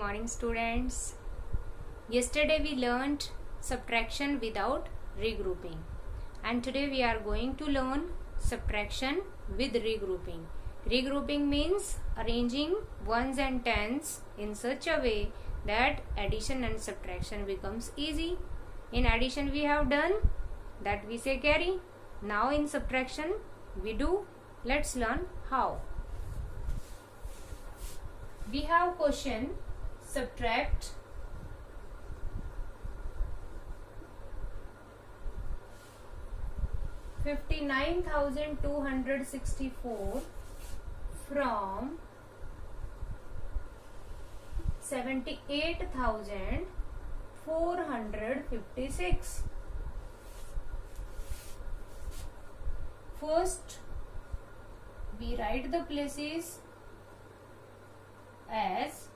morning, students. Yesterday we learned subtraction without regrouping, and today we are going to learn subtraction with regrouping. Regrouping means arranging ones and tens in such a way that addition and subtraction becomes easy. In addition we have done that, we say carry. Now in subtraction we do. Let's learn how. We have question: subtract 59,264 from 78,456. First, we write the places as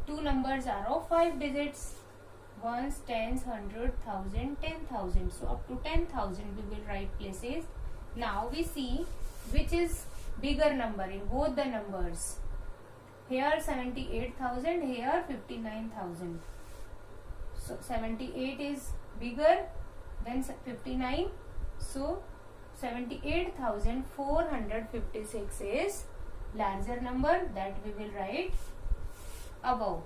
two numbers are of 5 digits. Ones, tens, 100, 1000, 10,000. So up to 10,000 we will write places. Now we see which is bigger number in both the numbers. Here 78,000, here 59,000. So 78 is bigger than 59. So 78,456 is larger number, that we will write above.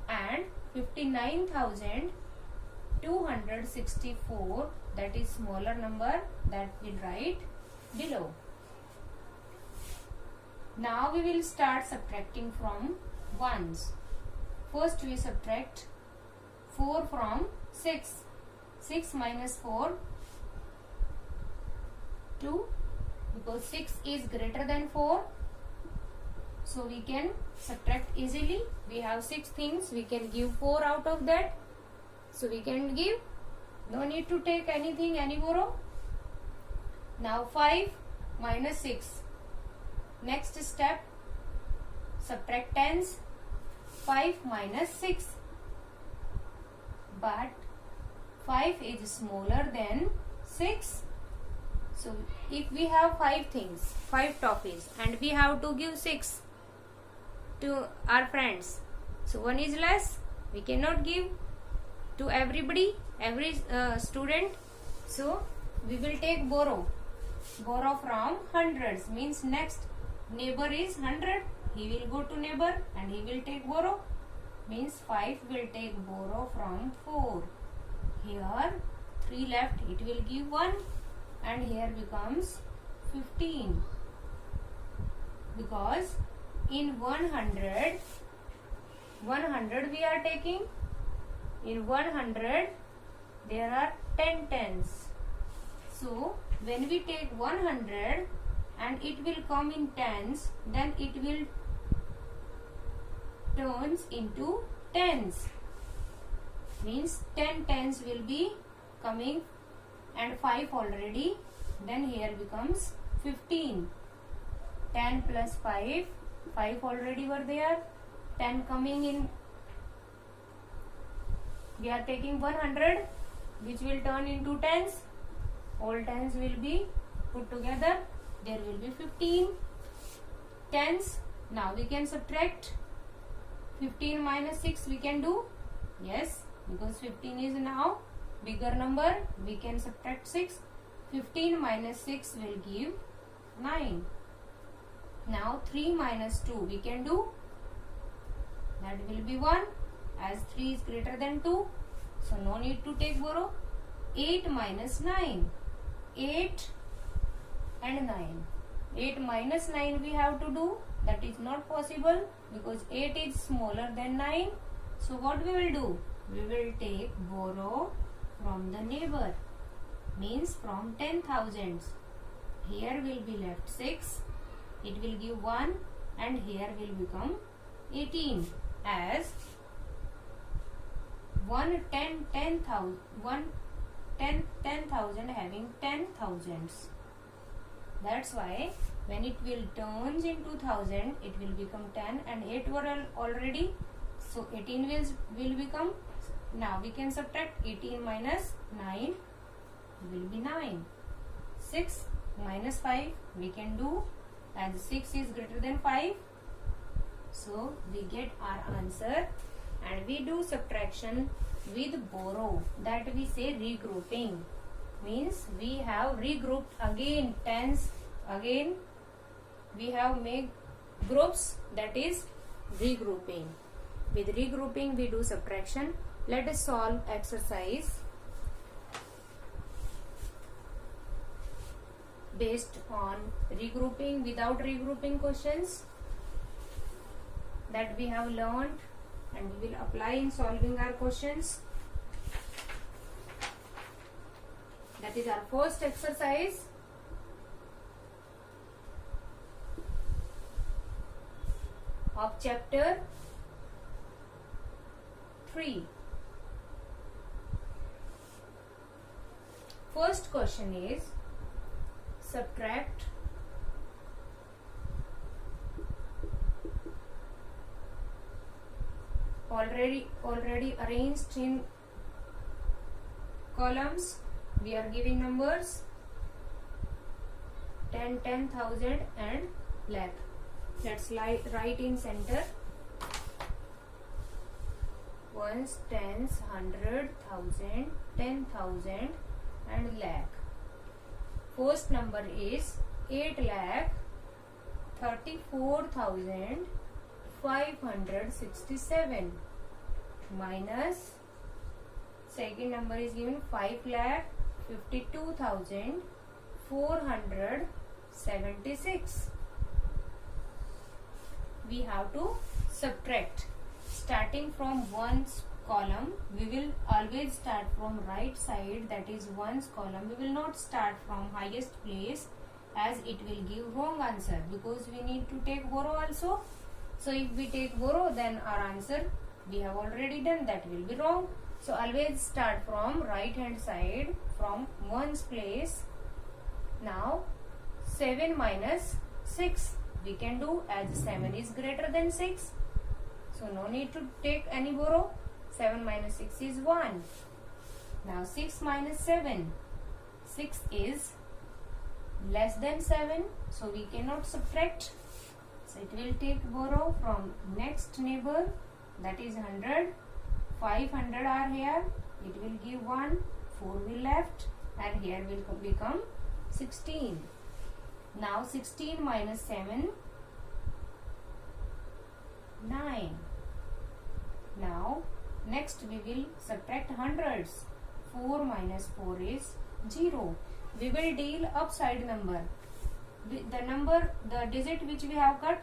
And 59,264, that is smaller number, that we'll write below. Now we will start subtracting from ones. First we subtract 4 from 6. 6 minus 4, 2, because 6 is greater than 4. So we can subtract easily. We have 6 things, we can give 4 out of that. So we can give, no need to take anything, any borrow. Now 5 minus 6. Next step, subtract tens. 5 minus 6. But 5 is smaller than 6. So if we have 5 things, 5 toffees, and we have to give 6 to our friends, so one is less. We cannot give to everybody, every student. So we will take borrow. Borrow from hundreds, means next neighbor is 100. He will go to neighbor and he will take borrow. Means 5 will take borrow from 4. Here 3 left, it will give 1. And here becomes 15. Because in 100 we are taking. In 100 there are 10 tens. So when we take 100 and it will come in tens, then it will turns into tens. Means 10 tens will be coming, and 5 already, then here becomes 15. 10 plus 5, 5 already were there, 10 coming in. We are taking 100, which will turn into tens. All tens will be put together, there will be 15 tens. Now we can subtract. 15 minus 6 we can do. Yes, because 15 is now bigger number, we can subtract 6. 15 minus 6 will give 9. Now 3 minus 2 we can do. That will be 1, as 3 is greater than 2. So no need to take borrow. 8 minus 9. 8 and 9. 8 minus 9 we have to do. That is not possible because 8 is smaller than 9. So what we will do? We will take borrow from the neighbor, means from 10,000s. Here will be left 6, it will give 1, and here will become 18, as 10,000 having 10 thousands. That's why when it will turns into 1000, it will become 10, and 8 were already. So 18 will become. Now we can subtract 18 minus 9 will be 9. 6 minus 5 we can do, as 6 is greater than 5. So we get our answer, and we do subtraction with borrow, that we say regrouping. Means we have regrouped again tens, again we have made groups, that is regrouping. With regrouping we do subtraction. Let us solve exercise based on regrouping, without regrouping questions that we have learned, and we will apply in solving our questions. That is our first exercise. Of chapter 3. First question is subtract already arranged in columns. We are giving numbers 10, 10,000 and lakh. Let's write in center. Ones, tens, 100,000, 10,000 and lakh. First number is 8,34,567 minus second number is given 5,52,476. We have to subtract. Starting from ones column, we will always start from right side, that is ones column. We will not start from highest place, as it will give wrong answer, because we need to take borrow also. So if we take borrow, then our answer we have already done, that will be wrong. So always start from right hand side, from ones place. Now 7 minus 6 we can do, as 7 is greater than 6. So no need to take any borrow. 7 minus 6 is 1. Now 6 minus 7. 6 is less than 7. So we cannot subtract. So it will take borrow from next neighbor, that is 100. 500 are here. It will give 1. 4 will left, and here will become 16. Now 16 minus 7, 9. Now next we will subtract hundreds. 4 minus 4 is 0. We will deal upside number. The number, the digit which we have cut,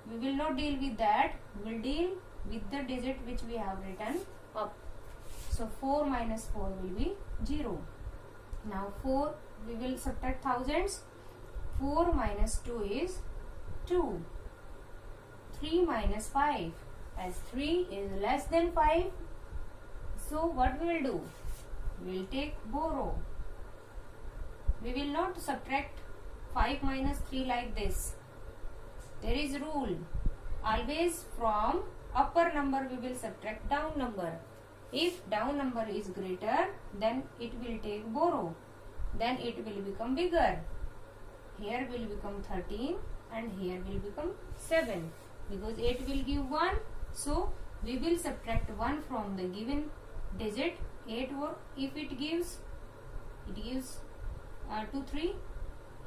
we will not deal with that. We will deal with the digit which we have written up. So 4 minus 4 will be 0. Now 4, we will subtract thousands. 4 minus 2 is 2. 3 minus 5, as 3 is less than 5. So what we will do? We will take borrow. We will not subtract 5 minus 3 like this. There is rule. Always from upper number we will subtract down number. If down number is greater, then it will take borrow. Then it will become bigger. Here will become 13 and here will become 7. Because 8 will give 1. So we will subtract 1 from the given digit 8, or if it gives 2, 3.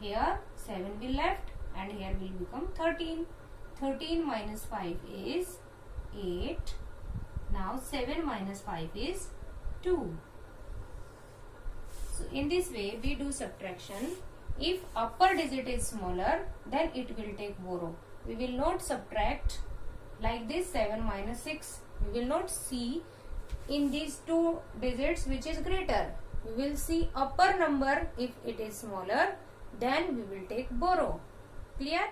Here 7 will left, and here will become 13. 13 minus 5 is 8. Now 7 minus 5 is 2. So in this way we do subtraction. If upper digit is smaller, then it will take borrow. We will not subtract like this 7 minus 6. We will not see in these two digits which is greater. We will see upper number if it is smaller, then we will take borrow. Clear?